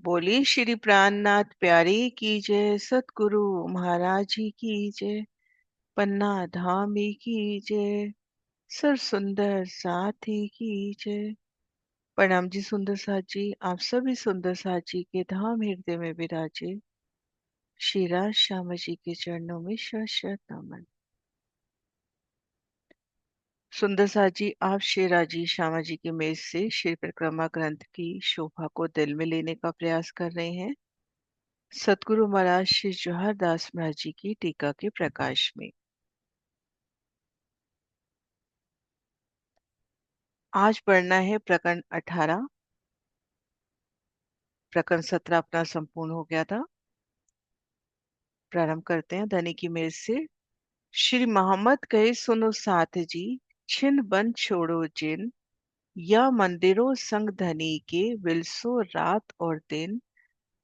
बोली श्री प्राणनाथ प्यारे की जय। सतगुरु महाराज जी की जय। पन्ना धामी की जय। सर सुंदर साथी की जय। प्रणाम जी सुंदर साथ जी। आप सभी सुंदर साथ जी के धाम हृदय में विराजे श्री राज श्याम जी के चरणों में शत शत नमन। सुंदर साथ जी, आप श्री राजी श्यामा जी के मेज से श्री परिक्रमा ग्रंथ की शोभा को दिल में लेने का प्रयास कर रहे हैं। सतगुरु महाराज श्री जवाहर दास महाराज जी की टीका के प्रकाश में आज पढ़ना है प्रकरण 18। प्रकरण 17 अपना संपूर्ण हो गया था। प्रारंभ करते हैं धनी की मेज से। श्री मोहम्मद कहे सुनो साथ जी, छिन बन छोड़ो जिन, या मंदिरों संग धनी के, विलसो रात और दिन,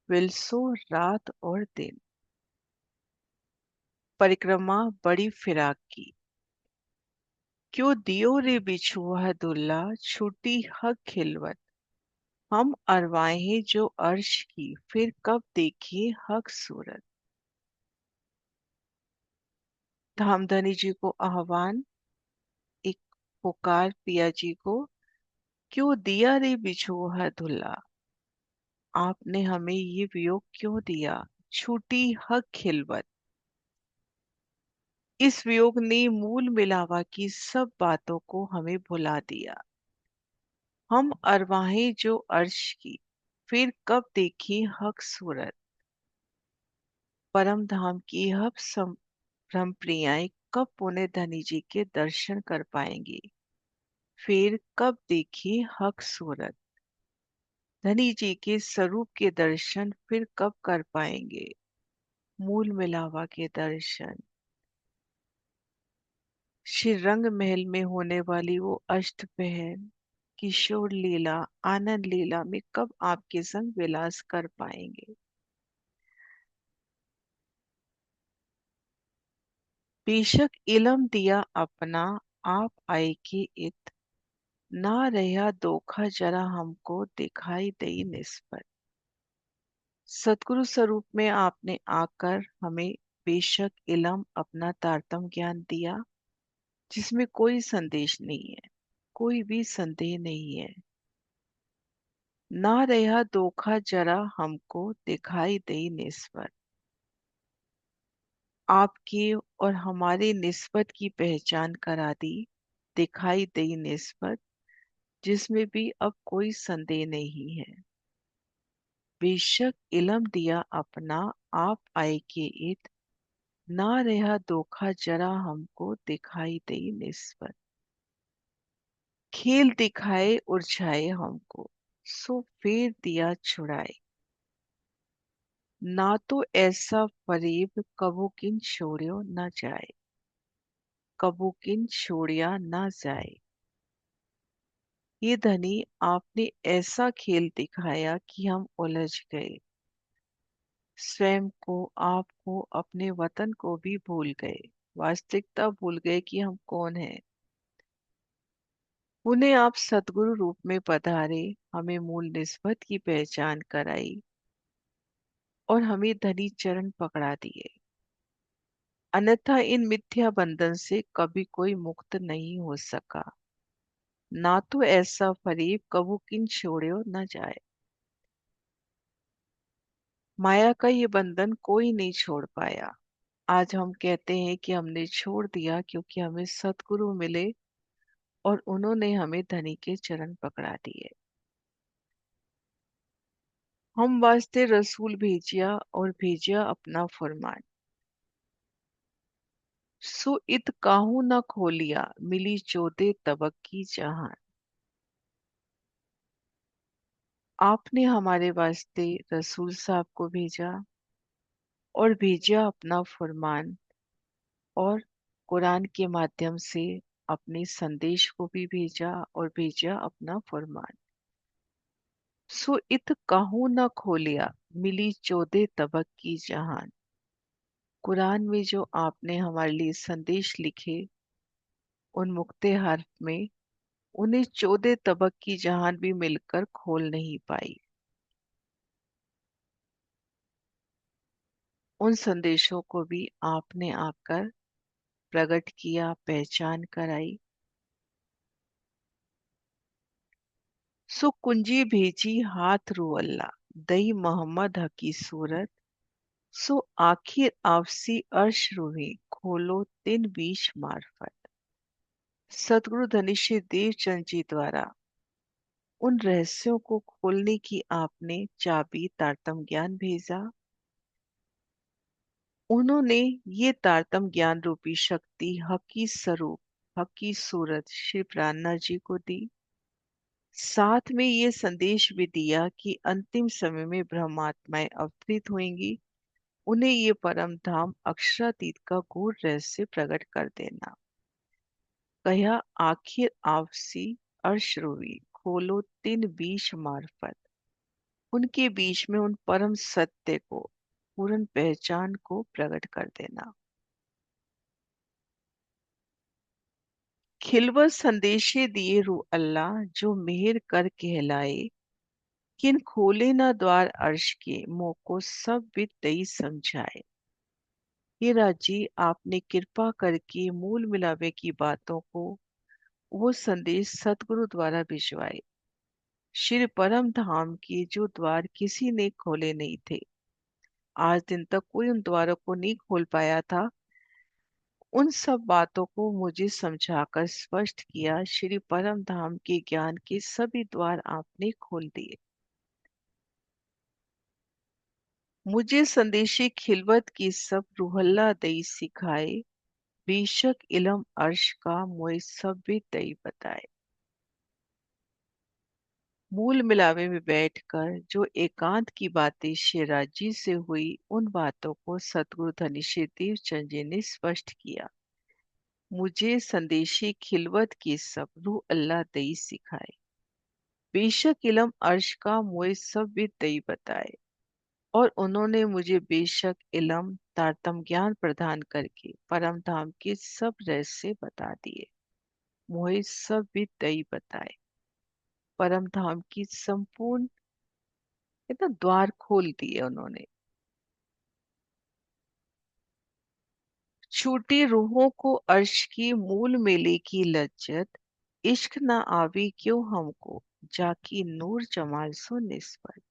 विलसो रात और दिन। परिक्रमा बड़ी फिराक की, क्यों दियो रे बिछुआ दुल्ला, छूटी हक खिलवत। हम अरवाहें जो अर्श की, फिर कब देखिए हक सूरत। धामधनी जी को आह्वान, एक पुकार पिया जी को। क्यों दिया रे बिछोहा धुल्ला, आपने हमें ये वियोग क्यों दिया। छूटी हक खिलवत, इस वियोग ने मूल मिलावा की सब बातों को हमें भुला दिया। हम अरवाहें जो अर्श की, फिर कब देखी हक सूरत। परम धाम की हब संभ्रम प्रियाएं कब पुण्य धनी जी के दर्शन कर पाएंगी, फिर कब देखी हक सूरत। धनी जी के स्वरूप के दर्शन फिर कब कर पाएंगे, मूल मिलावा के दर्शन। श्री रंग महल में होने वाली वो अष्टपहर किशोर लीला, आनंद लीला में कब आपके संग विलास कर पाएंगे। बेशक इलम दिया अपना, आप आए के इत, ना रहा धोखा जरा हमको दिखाई दई निस्बत। सतगुरु स्वरूप में आपने आकर हमें बेशक इलम अपना तारतम ज्ञान दिया, जिसमें कोई संदेश नहीं है, कोई भी संदेह नहीं है। ना रहा धोखा जरा हमको दिखाई दे निस्बत, आपकी और हमारी निस्बत की पहचान करा दी, दिखाई दे निस्बत, जिसमें भी अब कोई संदेह नहीं है। बेशक इलम दिया अपना, आप आए के इत, ना रहा धोखा जरा हमको दिखाई दे निस्बत। खेल दिखाए उलझाए हमको, सो फेर दिया छुड़ाए। ना तो ऐसा फरेब कबो किन छोड़ियो न जाए, कबो किन छोड़िया न जाए। ये धनी आपने ऐसा खेल दिखाया कि हम उलझ गए, स्वयं को, आपको, अपने वतन को भी भूल गए, वास्तविकता भूल गए कि हम कौन हैं। उन्हें आप सतगुरु रूप में पधारे, हमें मूल निस्बत की पहचान कराई और हमें धनी चरण पकड़ा दिए। अन्यथा इन मिथ्या बंधन से कभी कोई मुक्त नहीं हो सका। ना तो ऐसा फरेब कबू किन छोड़ियो न जाए। माया का ये बंधन कोई नहीं छोड़ पाया। आज हम कहते हैं कि हमने छोड़ दिया क्योंकि हमें सतगुरु मिले और उन्होंने हमें धनी के चरण पकड़ा दिए। हम वास्ते रसूल भेजिया और भेजिया अपना फरमान, सो इत काहू न खोलिया, मिली चौदह तबक की जहान। आपने हमारे वास्ते रसूल साहब को भेजा और भेजा अपना फरमान, और कुरान के माध्यम से अपने संदेश को भी भेजा और भेजा अपना फरमान। सो इत काहू न खोलिया, मिली चौदह तबक की जहान। कुरान में जो आपने हमारे लिए संदेश लिखे, उन मुक्ते हर्फ में उन्हें चौदह तबक की जहान भी मिलकर खोल नहीं पाई। उन संदेशों को भी आपने आकर प्रकट किया, पहचान कराई। सो कुंजी भेजी हाथ रू अल्लाह, दई मोहम्मद हकी सूरत। सो आखिर आपसी अर्श रूही, खोलो तिन बीच मार्फत। सतगुरु धनीश्वर देव चंद जी द्वारा उन रहस्यों को खोलने की आपने चाबी तारतम ज्ञान भेजा। उन्होंने ये तारतम ज्ञान रूपी शक्ति हकी स्वरूप, हकी सूरत श्री प्राणनाथ जी को दी। साथ में ये संदेश भी दिया कि अंतिम समय में ब्रह्मात्माएं अवतरित होंगी। उन्हें ये परम धाम अक्षरातीत का गूढ़ रहस्य प्रकट कर देना। कहा आखिर आपसी अर्श रूई, खोलो तिन बीच मार्फत। उनके बीच में उन परम सत्य को, पूर्ण पहचान को प्रकट कर देना। खिलवत संदेशे दिए रू अल्लाह, जो मेहर कर कहलाए। किन खोले ना द्वार अर्श के, मोको सब विद दई समझाए। हे राजी, आपने कृपा करके मूल मिलावे की बातों को वो संदेश सतगुरु द्वारा भिजवाए। श्री परम धाम के जो द्वार किसी ने खोले नहीं थे, आज दिन तक कोई उन द्वारों को नहीं खोल पाया था, उन सब बातों को मुझे समझाकर स्पष्ट किया। श्री परम धाम के ज्ञान के सभी द्वार आपने खोल दिए। मुझे संदेशी खिलवत की सब रूहल्ला दई सिखाए। बेशक इलम अर्श का मोए सब भी दई बताए। मूल मिलावे में बैठकर जो एकांत की बातें शेराजी से हुई, उन बातों को सतगुरु धनी श्री देव चंद जी ने स्पष्ट किया। मुझे संदेशी खिलवत की सब रूह अल्लाह दई सिखाए। बेशक इलम अर्श का मोए सब भी दई बताए। और उन्होंने मुझे बेशक इलम तारतम ज्ञान प्रदान करके परम धाम के सब रहस्य बता दिए। मोहे सब भी दई बताए। परम धाम की संपूर्ण इतना द्वार खोल दिए उन्होंने। छूटी रूहों को अर्श की मूल मेले की लज्जत। इश्क न आवी क्यों हमको, जाकी नूर जमाल सो निस्बत।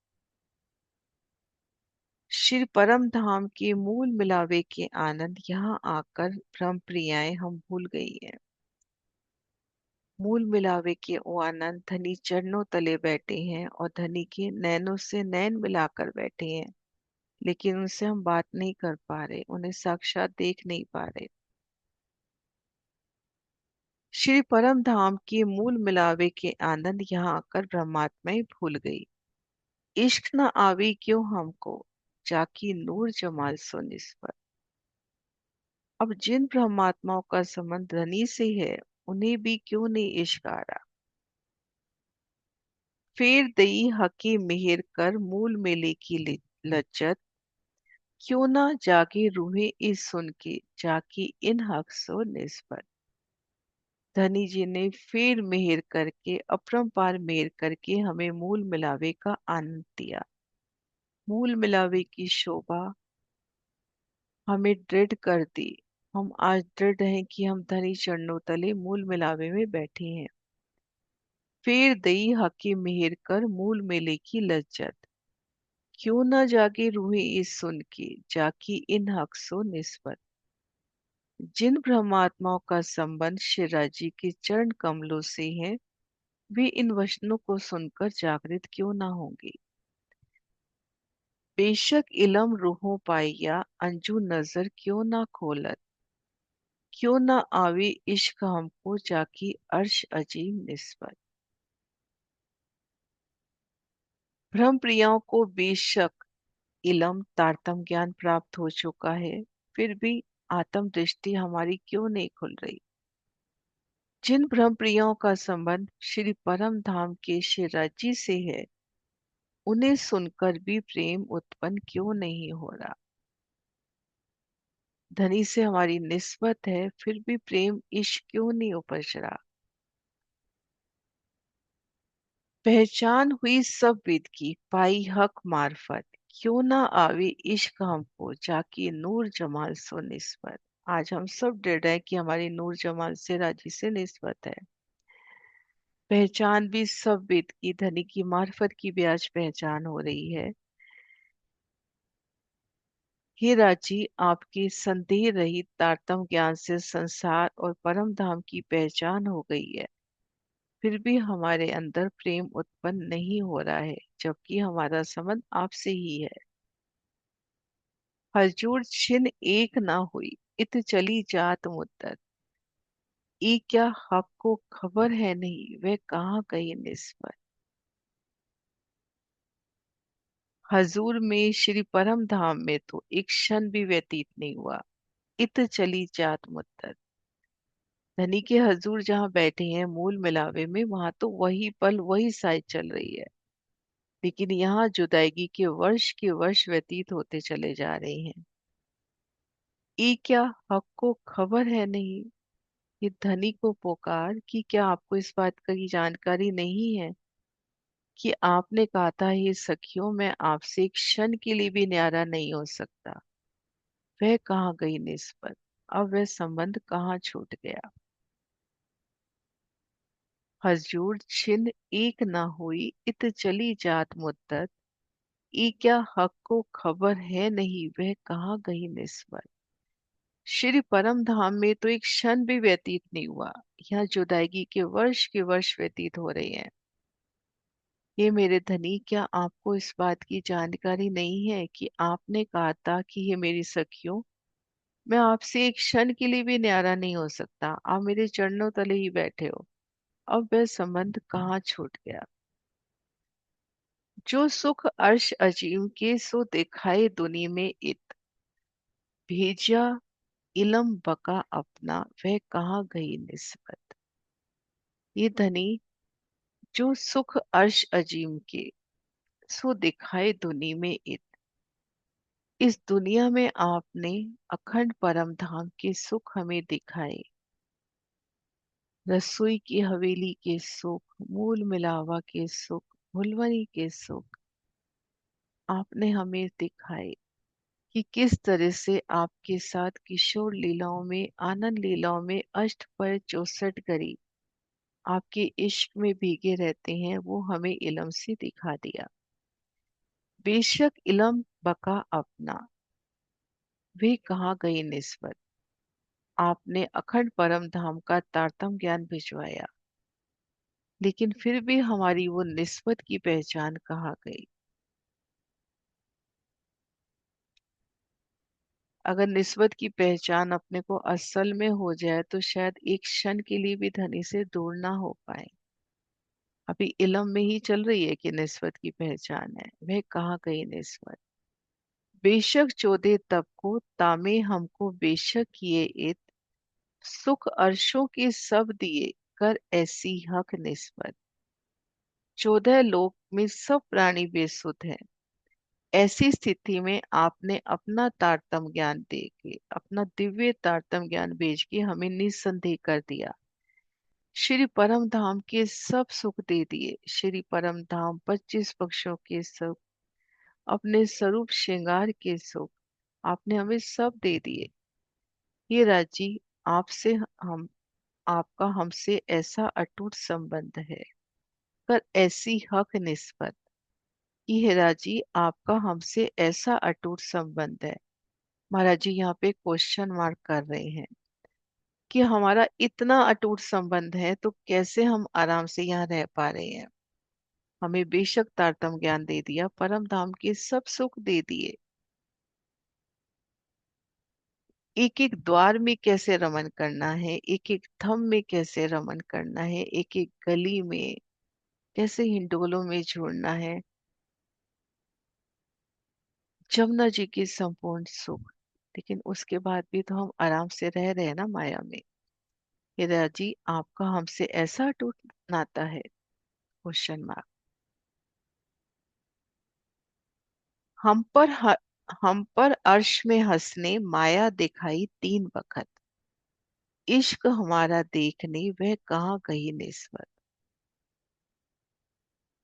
श्री परम धाम के मूल मिलावे के आनंद यहाँ आकर भ्रम प्रियाएं हम भूल गई है। मूल मिलावे के वो आनंद धनी चरणों तले बैठे हैं और धनी के नैनों से नैन मिलाकर बैठे हैं, लेकिन उनसे हम बात नहीं कर पा रहे, उन्हें साक्षात देख नहीं पा रहे। श्री परम धाम के मूल मिलावे के आनंद यहाँ आकर ब्रह्मात्माएं भूल गई। इश्क न आवी क्यों हमको, जाकी नूर जमाल सो निस्बत। अब जिन ब्रह्मात्माओं का संबंध धनी से है, उन्हें भी क्यों नहीं इश्क आ रहा। फेर दई हकी मेहर कर मूल मेले की लज्जत। क्यों ना जागे रूहे इस सुन के, जाकी इन हक सो निस्बत। धनी जी ने फिर मेहर करके, अपरंपार मेहर करके हमें मूल मिलावे का आनंद दिया। मूल मिलावे की शोभा हमें दृढ़ कर दी। हम आज दृढ़ हैं कि हम धनी चरणों तले मूल मिलावे में बैठे हैं। फिर दई हकी मेहर कर मूल मेले की लज्जत। क्यों न जागे रूहे इस सुन के, जाकी इन हक सो निस्बत। जिन ब्रह्मात्माओं का संबंध शिवराजी के चरण कमलों से है, वे इन वचनों को सुनकर जागृत क्यों ना होंगे। बेशक इलम रूहों पाइया, अंजू नजर क्यों ना खोलत। क्यों ना आवे इश्क हमको, जाकी अर्श अजीम निस्बत। ब्रह्म प्रियाओं को बेशक इलम तारतम ज्ञान प्राप्त हो चुका है, फिर भी आत्म दृष्टि हमारी क्यों नहीं खुल रही। जिन ब्रह्म प्रियाओं का संबंध श्री परम धाम के शिवराजी से है, उन्हें सुनकर भी प्रेम उत्पन्न क्यों नहीं हो रहा। धनी से हमारी निस्बत है, फिर भी प्रेम इश्क क्यों नहीं उपज रहा। पहचान हुई सब विद की, पाई हक मार्फत। क्यों ना आवे इश्क हमको जाके नूर जमाल सो निस्बत। आज हम सब डर रहे हैं कि हमारी नूर जमाल से राजी से निस्बत है। पहचान भी सब वेद की धनी की मार्फत की भी आज पहचान हो रही है। हे राजी, आपके संदेह रहित तारतम ज्ञान से संसार और परम धाम की पहचान हो गई है। फिर भी हमारे अंदर प्रेम उत्पन्न नहीं हो रहा है, जबकि हमारा संबंध आपसे ही है। हजूर छिन एक ना हुई, इत चली जात मुद्दत। ई क्या हक को खबर है नहीं, वह कहाँ गई निस्बत। हजूर में श्री परम धाम में तो एक क्षण भी व्यतीत नहीं हुआ। इत चली जात मुद्दत। धनी के हजूर जहाँ बैठे हैं मूल मिलावे में, वहां तो वही पल वही साइड चल रही है। लेकिन यहाँ जुदाई के वर्ष व्यतीत होते चले जा रहे हैं। ये क्या हक को खबर है नहीं, ये धनी को पुकार कि क्या आपको इस बात की जानकारी नहीं है कि आपने कहा था, ये सखियों मैं आपसे एक क्षण के लिए भी न्यारा नहीं हो सकता। वह कहाँ गई निस्बत, अब वह संबंध कहाँ छूट गया। हजूर छिन एक न हुई, इत चली जात मुद्दत। ई क्या हक को खबर है नहीं, वह कहाँ गई निस्बत। श्री परम धाम में तो एक क्षण भी व्यतीत नहीं हुआ। यहाँ जुदाई के वर्ष व्यतीत हो रहे हैं। ये मेरे धनी, क्या आपको इस बात की जानकारी नहीं है कि आपने कहा था कि ये मेरी सखियों मैं आपसे एक क्षण के लिए भी न्यारा नहीं हो सकता। आप मेरे चरणों तले ही बैठे हो। अब वह संबंध कहाँ छूट गया। जो सुख अर्श अजीम के सो दिखाए दुनी में इत। भेजा इलम बका अपना, वह कहाँ गई निस्बत। ये धनी, जो सुख अर्श अजीम के सो दिखाए दुनी में इत। इस दुनिया में आपने अखंड परम धाम के सुख हमें दिखाए। रसोई की हवेली के सुख, मूल मिलावा के सुख, फुलवरी के सुख आपने हमें दिखाए कि किस तरह से आपके साथ किशोर लीलाओं में, आनंद लीलाओं में अष्ट पर 64 करी आपके इश्क में भीगे रहते हैं, वो हमें इलम से दिखा दिया। बेशक इलम बका अपना, वे कहाँ गई निस्बत। आपने अखंड परम धाम का तारतम ज्ञान भिजवाया, लेकिन फिर भी हमारी वो निस्बत की पहचान कहाँ गई। अगर निस्बत की पहचान अपने को असल में हो जाए तो शायद एक क्षण के लिए भी धनी से दूर ना हो पाए। अभी इलम में ही चल रही है कि निस्बत की पहचान है, वह कहाँ गई निस्बत। बेशक चौदह तब को तामे हमको बेशक किए इत। सुख अर्शों के सब दिए कर ऐसी हक निस्बत। 14 लोक में सब प्राणी बेसुध हैं। ऐसी स्थिति में आपने अपना तारतम ज्ञान दे के, अपना दिव्य तारतम ज्ञान भेज के हमें निस्संदेह कर दिया। श्री परम धाम के सब सुख दे दिए। श्री परम धाम 25 पक्षों के सुख, अपने स्वरूप श्रृंगार के सुख आपने हमें सब दे दिए। ये राजी, आपसे हम आपका हमसे ऐसा अटूट संबंध है, पर ऐसी हक निस्बत। ये राजी, आपका हमसे ऐसा अटूट संबंध है। महाराज जी यहाँ पे क्वेश्चन मार्क कर रहे हैं कि हमारा इतना अटूट संबंध है तो कैसे हम आराम से यहाँ रह पा रहे हैं। हमें बेशक तारतम ज्ञान दे दिया, परम धाम के सब सुख दे दिए। एक एक द्वार में कैसे रमन करना है, एक एक थम में कैसे रमन करना है, एक एक गली में कैसे हिंडोलों में झूलना है। जमुना जी की संपूर्ण सुख, लेकिन उसके बाद भी तो हम आराम से रह रहे हैं ना माया में। हीरा जी, आपका हमसे ऐसा अटूट नाता है। Question mark. हम पर ह, हम पर अर्श में हंसने माया दिखाई 3 वक्त। इश्क हमारा देखने वह कहाँ गई निस्बत।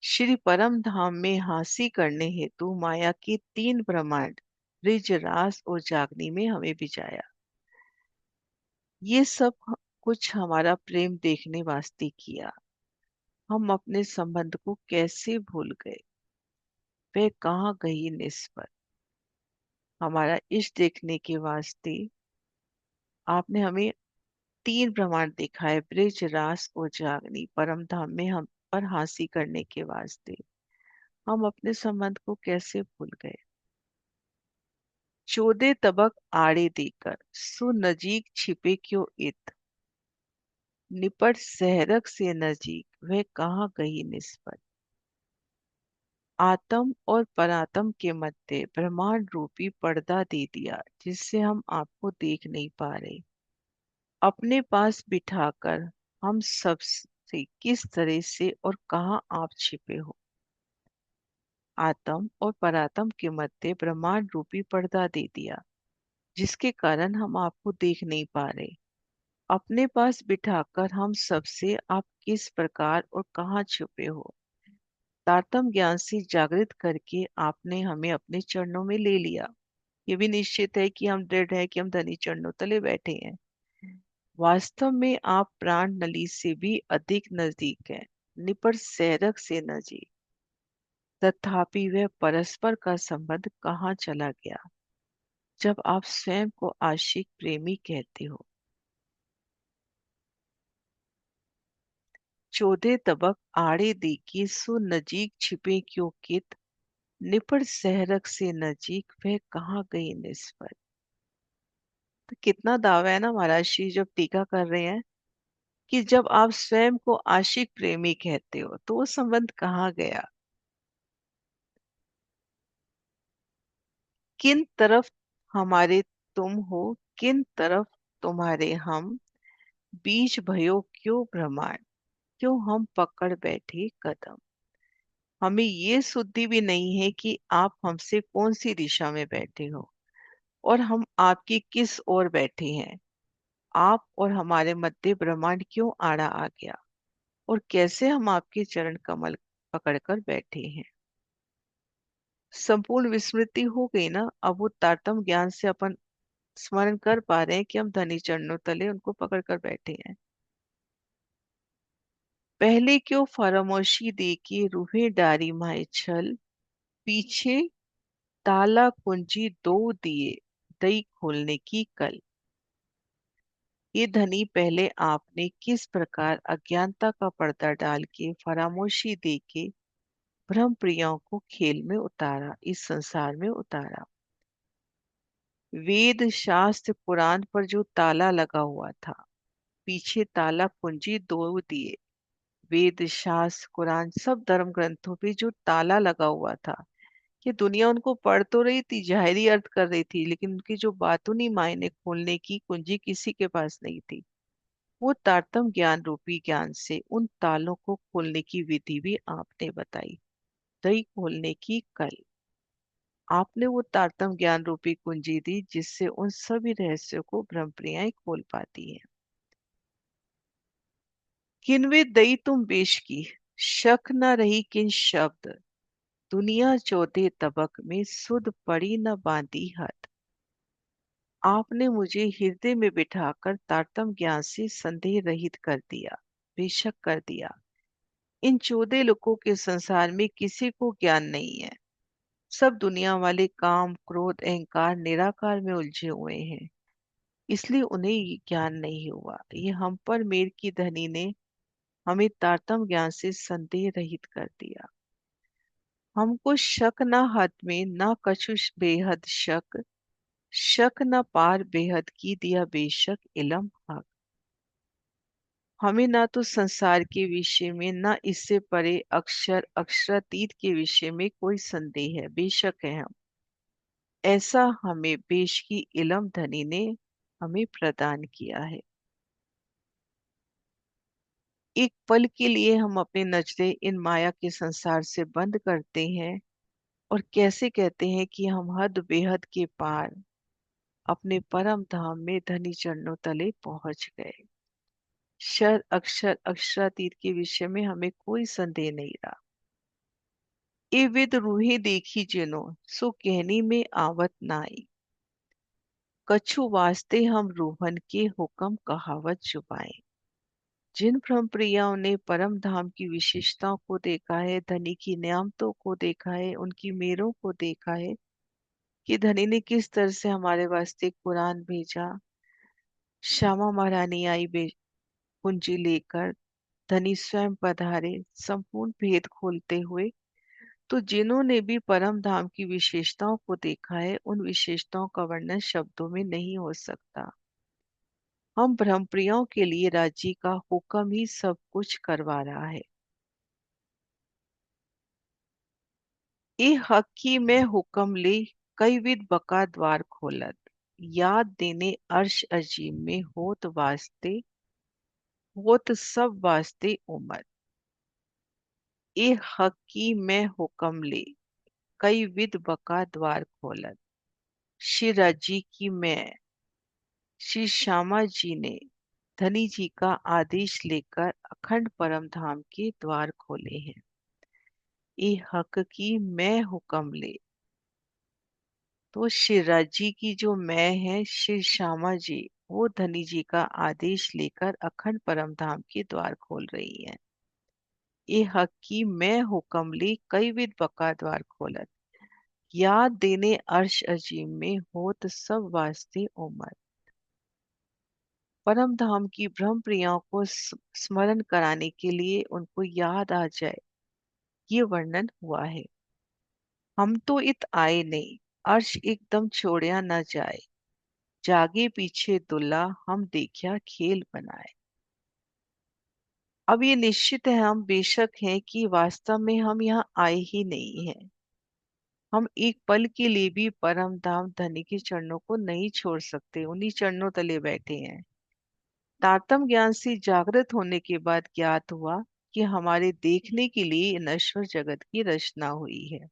श्री परम धाम में हासिल करने हेतु माया के तीन ब्रह्मांड ब्रिज रास और जागनी में हमें भिजाया। ये सब कुछ हमारा प्रेम देखने वास्ते किया। हम अपने संबंध को कैसे भूल गए, वह कहाँ गई निस्बत। हमारा इष्ट देखने के वास्ते आपने हमें तीन ब्रह्मांड दिखाए, ब्रिज रास और जागनी परम धाम में हम पर हासिल करने के वास्ते। हम अपने संबंध को कैसे भूल गए। चौदह तबक आड़े देकर सु नजीक छिपे क्यों इत, निपट सहरक से नजीक वह कहाँ गई निस्बत। आत्म और परात्म के मध्य ब्रह्मांड रूपी पर्दा दे दिया, जिससे हम आपको देख नहीं पा रहे। अपने पास बिठाकर हम सब से किस तरह से और कहाँ आप छिपे हो। आत्म और परात्म के मध्य ब्रह्मांड रूपी पर्दा दे दिया, जिसके कारण हम आपको देख नहीं पा रहे। अपने पास बिठाकर हम सबसे आप किस प्रकार और कहाँ छुपे हो। तारतम ज्ञान से जागृत करके आपने हमें अपने चरणों में ले लिया। ये भी निश्चित है कि हम दृढ़ है कि हम धनी चरणों तले बैठे हैं। वास्तव में आप प्राण नली से भी अधिक नजदीक हैं, निपट सैरक से नजीक। तथापि वह परस्पर का संबंध कहाँ चला गया, जब आप स्वयं को आशिक प्रेमी कहते हो। चौदह तबक आड़े देखी सो नजीक छिपे क्यों कित, निपट सहरक से नजीक वह कहाँ गई निस्बत। तो कितना दावा है ना महाराज श्री जब टीका कर रहे हैं कि जब आप स्वयं को आशिक प्रेमी कहते हो तो वो संबंध कहाँ गया। किन तरफ हमारे तुम हो, किन तरफ तुम्हारे हम, बीच भयो क्यों भ्रमाण, क्यों हम पकड़ बैठे कदम। हमें ये सुद्धि भी नहीं है कि आप हमसे कौन सी दिशा में बैठे हो और हम आपकी किस ओर बैठे हैं। आप और हमारे मध्य ब्रह्मांड क्यों आड़ा आ गया और कैसे हम आपके चरण कमल पकड़कर बैठे हैं। संपूर्ण विस्मृति हो गई ना। अब वो तारतम ज्ञान से अपन स्मरण कर पा रहे हैं कि हम धनी चरणों तले उनको पकड़ कर बैठे हैं। पहले क्यों फरामोशी दे के रूहे डारी माए छल, पीछे ताला कुंजी दो दिए दई खोलने की कल। ये धनी पहले आपने किस प्रकार अज्ञानता का पर्दा डाल के फरामोशी दे के ब्रह्म प्रियों को खेल में उतारा, इस संसार में उतारा। वेद शास्त्र पुराण पर जो ताला लगा हुआ था, पीछे ताला कुंजी दो दिए। वेद शास्त्र कुरान सब धर्म ग्रंथों पे जो ताला लगा हुआ था, कि दुनिया उनको पढ़ तो रही थी, जाहिरी अर्थ कर रही थी, लेकिन उनकी जो बातूनी मायने खोलने की कुंजी किसी के पास नहीं थी। वो तारतम ज्ञान रूपी ज्ञान से उन तालों को खोलने की विधि भी आपने बताई। दही खोलने की कल आपने वो तारतम ज्ञान रूपी कुंजी दी, जिससे उन सभी रहस्यों को ब्रह्मप्रियाएं खोल पाती हैं। किनवे दई तुम बेश की, शक न रही किन शब्द, दुनिया चौथे तबक में सुध पड़ी न बांधी हद। आपने मुझे हृदय में बिठाकर तारतम ज्ञान से संदेह रहित कर दिया, बेशक कर दिया। इन चौदह लोकों के संसार में किसी को ज्ञान नहीं है। सब दुनिया वाले काम क्रोध अहंकार निराकार में उलझे हुए हैं, इसलिए उन्हें ये ज्ञान नहीं हुआ। ये हम पर मेर की धनी ने हमें तारतम ज्ञान से संदेह रहित कर दिया। हमको शक न हद में न कछु बेहद शक, शक न पार बेहद की दिया बेशक इलम हक। हमें ना तो संसार के विषय में न इससे परे अक्षर अक्षरातीत के विषय में कोई संदेह है, बेशक है हम। ऐसा हमें पेश की इलम धनी ने हमें प्रदान किया है। एक पल के लिए हम अपनी नजरें इन माया के संसार से बंद करते हैं और कैसे कहते हैं कि हम हद बेहद के पार अपने परम धाम में धनी चरणों तले पहुंच गए। शर अक्षर अक्षरातीत के विषय में हमें कोई संदेह नहीं रहा। ए विद रूहे देखी जिनो, सो कहनी में आवत नाई। कछु वास्ते हम रूहन के हुक्म कहावत जुबाएं। जिन भ्रम प्रियाओं ने परम धाम की विशेषताओं को देखा है, धनी की नियामतों को देखा है, उनकी मेरों को देखा है कि धनी ने किस तरह से हमारे वास्ते कुरान भेजा, श्यामा महारानी आई कुंजी लेकर, धनी स्वयं पधारे संपूर्ण भेद खोलते हुए। तो जिन्होंने भी परम धाम की विशेषताओं को देखा है, उन विशेषताओं का वर्णन शब्दों में नहीं हो सकता। हम ब्रह्मप्रियों के लिए राज्य का हुक्म ही सब कुछ करवा रहा है। ए हकी में हुक्म ले, कई विद बका द्वार खोलत। याद देने अर्श अजीम में होत वास्ते, होत सब वास्ते उमर। ए हकी में हुक्म ले, कई विद बका द्वार खोलत। श्री राज्य की मैं, श्री श्यामा जी ने धनी जी का आदेश लेकर अखंड परम धाम के द्वार खोले हैं। ए हक की मैं हुक्म ले, तो शिवराज जी की जो मैं है श्री श्यामा जी, वो धनी जी का आदेश लेकर अखंड परम धाम के द्वार खोल रही है। ए हक की मैं हुक्म ले, कई विद बका द्वार खोलत। याद देने अर्श अजीम में होत सब वास्ते उमर। परम धाम की ब्रह्म प्रियाओं को स्मरण कराने के लिए उनको याद आ जाए, ये वर्णन हुआ है। हम तो इत आए नहीं, अर्श एकदम छोड़या न जाए। जागे पीछे दुल्ला हम देखा खेल बनाए। अब ये निश्चित है, हम बेशक हैं कि वास्तव में हम यहाँ आए ही नहीं हैं। हम एक पल के लिए भी परम धाम धनी के चरणों को नहीं छोड़ सकते, उन्हीं चरणों तले बैठे हैं। तारतम ज्ञान से जागृत होने के बाद ज्ञात हुआ कि हमारे देखने के लिए नश्वर जगत की रचना हुई है।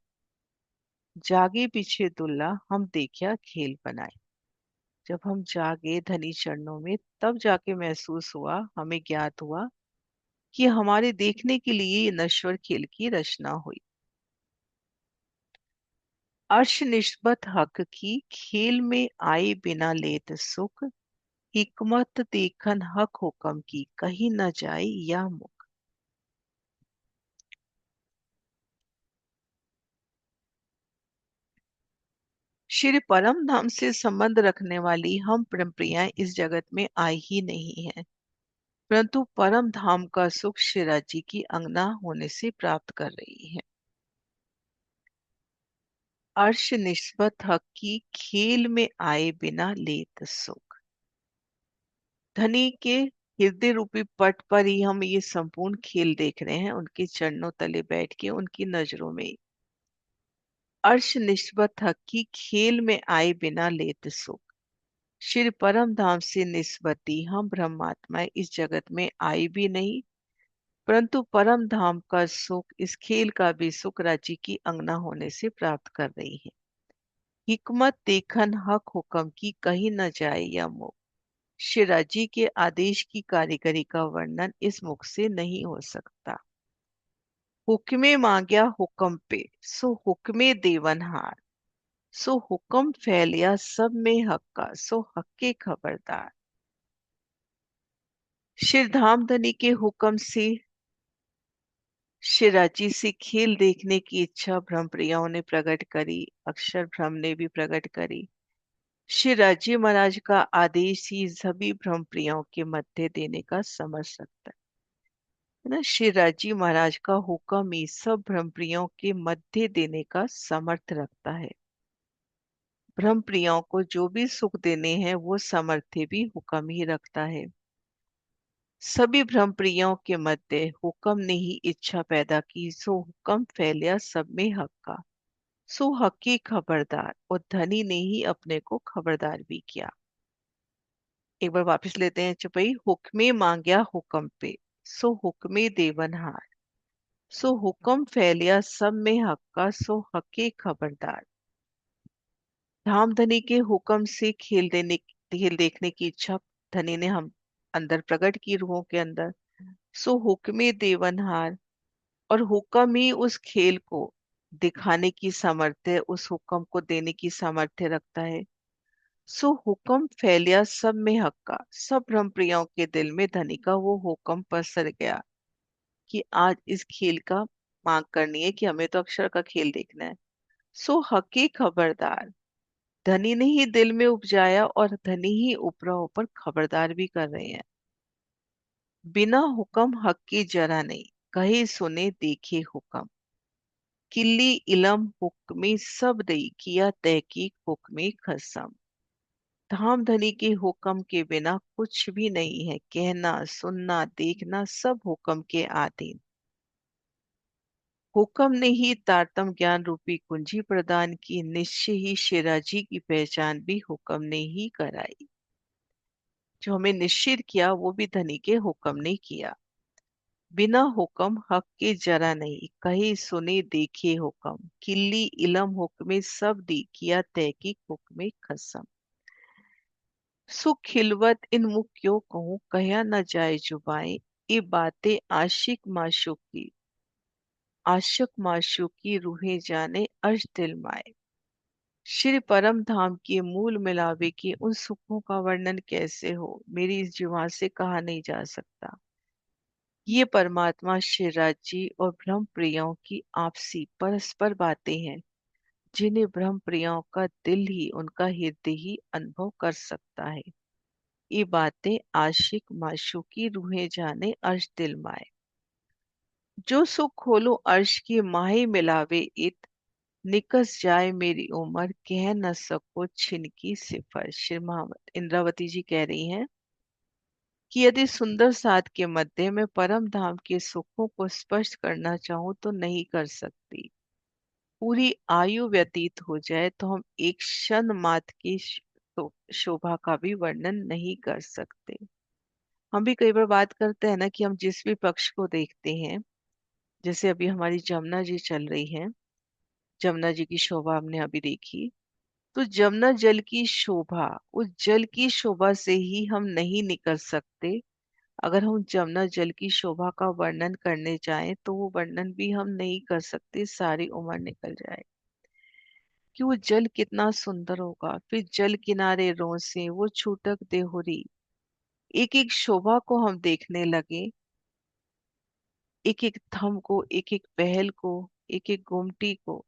जागे पीछे दुल्ला हम देखा खेल बनाए। जब हम जागे धनी चरणों में, तब जाके महसूस हुआ, हमें ज्ञात हुआ कि हमारे देखने के लिए ये नश्वर खेल की रचना हुई। अर्श निस्बत हक की, खेल में आए बिना लेत सुख। हिकमत देखन हक हुक्म की, कहीं न जाए या मुख। श्री परम धाम से संबंध रखने वाली हम परम्पराएं इस जगत में आई ही नहीं है, परंतु परम धाम का सुख शिरा जी की अंगना होने से प्राप्त कर रही है। अर्श निस्बत हक की, खेल में आए बिना लेत सुख। धनी के हृदय रूपी पट पर ही हम ये संपूर्ण खेल देख रहे हैं, उनके चरणों तले बैठ के, उनकी नजरों में। अर्श निस्बत हक की, खेल में आए बिना लेत सुख। श्री परम धाम से निस्बती हम ब्रह्मात्माएं इस जगत में आई भी नहीं, परंतु परम धाम का सुख, इस खेल का भी सुख राज्य की अंगना होने से प्राप्त कर रही है। हिकमत देखन हक हुक्म की, कहीं न जाए या मुख। श्री राज्य के आदेश की कारीगरी का वर्णन इस मुख से नहीं हो सकता। हुक्मे मांग्या हुक्म पे, सो हुक्मे देवनहार। सो हुक्म फैलिया सब में हक्का, सो हक्के खबरदार। शिरधाम धनी के हुक्म से शिराजी से खेल देखने की इच्छा ब्रह्मप्रियाओं ने प्रकट करी, अक्षर ब्रह्म ने भी प्रकट करी। शिराजी महाराज का आदेश ही सभी ब्रह्मप्रियाओं के मध्य देने का समझ सकता है ना। शिराजी महाराज का हुक्म ही सब ब्रह्मप्रियों के मध्य देने का समर्थ रखता है। ब्रह्मप्रियों को जो भी सुख देने हैं, वो समर्थ्य भी हुक्म ही रखता है। सभी भ्रमप्रियों के मध्य हुक्म ने ही इच्छा पैदा की, सो हुक्म फैलिया सब में हक्का। सो हक्की खबरदार, और धनी ने ही अपने को खबरदार भी किया। एक बार वापस लेते हैं चुपई। हुक्मे मांग्या हुक्म पे, सो हुक्मे देवनहार। सो हुक्म फैलिया सब में हक्का, सो हक्के खबरदार। धाम धनी के हुक्म से खेल देखने की इच्छा धनी ने हम अंदर प्रकट की, रूहों के अंदर। 'सो हुक्मे देवनहार', और हुक्म ही उस खेल को, 'सो हुक्मे देवनहार', 'सो हुक्म फैलिया सब में हक्का, सो हक्के खबरदार। धाम धनी के हुक्म से खेल देखने की इच्छा धनी ने हम अंदर प्रकट की, रूहों के अंदर। 'सो हुक्मे देवनहार', और हुक्म ही उस खेल को दिखाने की सामर्थ्य, उस हुक्म को देने की सामर्थ्य रखता है। सो हुक्म फैलिया सब में हक्का, सब भ्रम प्रियों के दिल में धनी का वो हुक्म पसर गया कि आज इस खेल का मांग करनी है, कि हमें तो अक्षर का खेल देखना है। सो हकी खबरदार, धनी ने ही दिल में उपजाया और धनी ही ऊपरा ऊपर खबरदार भी कर रहे हैं। बिना हुक्म हक की जरा नहीं, कहे सुने देखे हुक्म। किल्ली इलम हुक्मी सब दई, किया तहकीक हुक्मी खसम। धाम धनी के हुक्म के बिना कुछ भी नहीं है, कहना सुनना देखना सब हुक्म के अधीन। हुक्म ने ही तारतम ज्ञान रूपी कुंजी प्रदान की, निश्चय ही शिराजी की पहचान भी हुक्म ने ही कराई। जो हमें निश्चित किया वो भी धनी के हुक्म ने किया। बिना हुक्म हक के जरा नहीं, कहे सुने देखे हुक्म। किल्ली इलम हुक्मे सब दी, किया तहकीक हुक्मे खसम। सुख खिलवत इन मुख क्यों कहूँ, कहा न जाए जुबाएं। ये बातें आशिक माशूकी रूहे जाने अर्श दिल माए। श्री परम धाम के मूल मिलावे के उन सुखों का वर्णन कैसे हो, मेरी इस जुबान से कहा नहीं जा सकता। ये परमात्मा शिवराज जी और ब्रह्म प्रियों की आपसी परस्पर बातें हैं, जिन्हें ब्रह्म प्रियों का दिल ही, उनका हृदय ही अनुभव कर सकता है। ये बातें आशिक माशूकी रूहें जाने अर्श दिल माए। जो सुख खोलो अर्श की माही मिलावे इत, निकस जाए मेरी उम्र कह न सको छिन की सिफर। श्री महावत इंद्रावती जी कह रही हैं कि यदि सुंदर साध के मध्य में परम धाम के सुखों को स्पर्श करना चाहूं तो नहीं कर सकती। पूरी आयु व्यतीत हो जाए तो हम एक क्षण मात्र की शोभा का भी वर्णन नहीं कर सकते। हम भी कई बार बात करते हैं ना कि हम जिस भी पक्ष को देखते हैं, जैसे अभी हमारी जमुना जी चल रही है, जमुना जी की शोभा हमने अभी देखी, तो जमुना जल की शोभा, उस जल की शोभा से ही हम नहीं निकल सकते। अगर हम जमुना जल की शोभा का वर्णन करने जाएं तो वो वर्णन भी हम नहीं कर सकते, सारी उम्र निकल जाए कि वो जल कितना सुंदर होगा। फिर जल किनारे रोसे वो छूटक देहुरी, एक एक शोभा को हम देखने लगे, एक एक थम को, एक एक पहल को, एक एक गुमटी को,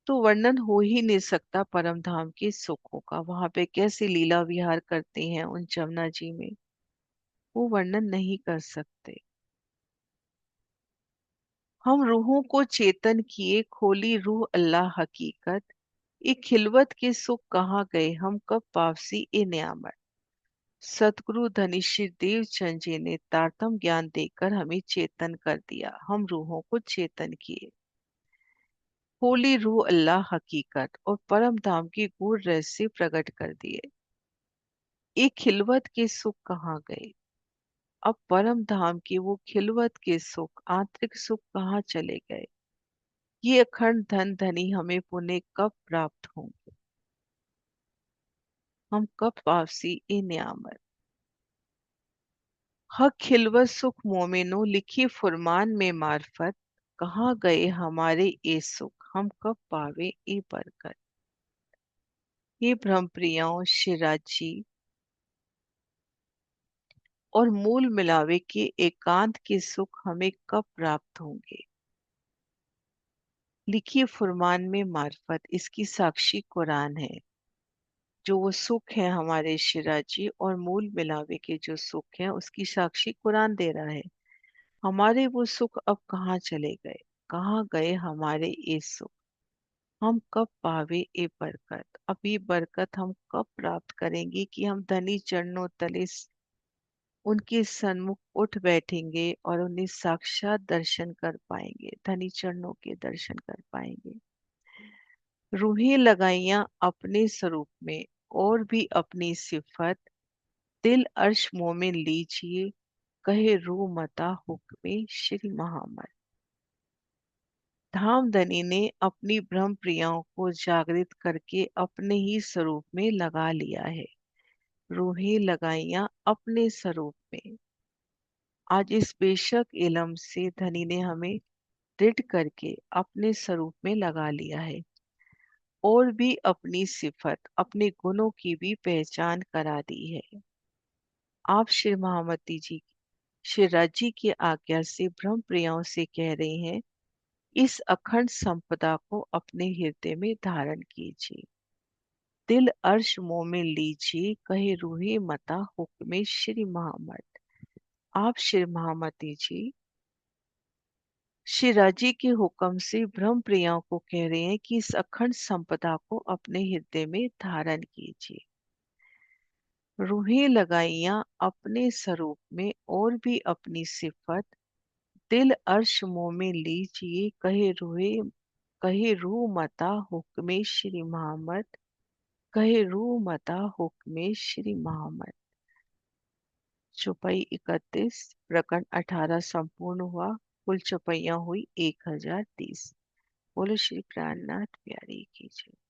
तो वर्णन हो ही नहीं सकता परम धाम के सुखों का। वहां पे कैसे लीला विहार करते हैं उन जमुना जी में, वो वर्णन नहीं कर सकते। हम रूहों को चेतन किए, खोली रूह अल्लाह हकीकत। ये खिलवत के सुख कहाँ गए, हम कब पावसी ए नियामत। सतगुरु धनिश्री देव चंद जी ने तारतम ज्ञान देकर हमें चेतन कर दिया, हम रूहों को चेतन किए। होली रूह अल्लाह हकीकत और परम धाम की गूढ़ रहस्य प्रकट कर दिए। ये खिलवत के सुख कहाँ गए, अब परम धाम के वो खिलवत के सुख, आंतरिक सुख कहाँ चले गए। ये अखंड धन धनी हमें पुण्य कब प्राप्त होंगे, हम कब वापसी ए नियामत। हक खिलवत सुख मोमिनो, लिखी फुरमान में मार्फत। कहाँ गए हमारे ए सुख, हम कब पावे ए बरकत। ये ब्रह्म प्रियाओं शिराजी और मूल मिलावे के एकांत के सुख हमें कब प्राप्त होंगे। लिखी फुरमान में मार्फत, इसकी साक्षी कुरान है। जो वो सुख है हमारे शिराजी और मूल मिलावे के जो सुख है, उसकी साक्षी कुरान दे रहा है। हमारे वो सुख अब कहाँ चले गए, कहाँ गए हमारे ये सुख, हम कब पावे ये बरकत। अब ये बरकत हम कब प्राप्त करेंगे कि हम धनी चरणों तले उनके सन्मुख उठ बैठेंगे और उन्हें साक्षात दर्शन कर पाएंगे, धनी चरणों के दर्शन कर पाएंगे। रूहें लगाइयां अपने स्वरूप में और भी अपनी सिफत, दिल अर्श मोमिन लीजिए, कहे रूह मता हुक्मे श्री महामत। धामधनी ने अपनी ब्रह्म प्रियाओं को जागृत करके अपने ही स्वरूप में लगा लिया है। रूहें लगाइयां अपने स्वरूप में। आज इस बेशक इलम से धनी ने हमें दृढ़ करके अपने स्वरूप में लगा लिया है, और भी अपनी सिफत अपने गुणों की भी पहचान करा दी है। आप श्री महामती जी श्री राजी की आज्ञा से ब्रह्म प्रियाओं से कह रहे हैं, इस अखंड संपदा को अपने हृदय में धारण कीजिए। दिल अर्श मोह में लीजिए, कहे रूहे मता हुक्मे श्री महामत। आप श्री महामती जी श्री राजी के हुक्म से ब्रह्म प्रियाओं को कह रहे हैं कि इस अखंड संपदा को अपने हृदय में धारण कीजिए। रूहें लगाइया अपने स्वरूप में, और भी अपनी सिफत दिल अर्श मोह में लीजिए, कहे रूह मता हुक्मे श्री महामत। कहे रूह मता हुक्मे श्री महामत। चौपाई 31 प्रकरण 18 संपूर्ण हुआ। कुल चौपाइयाँ हुई 1030। बोलो श्री प्राणनाथ प्यारी की जय।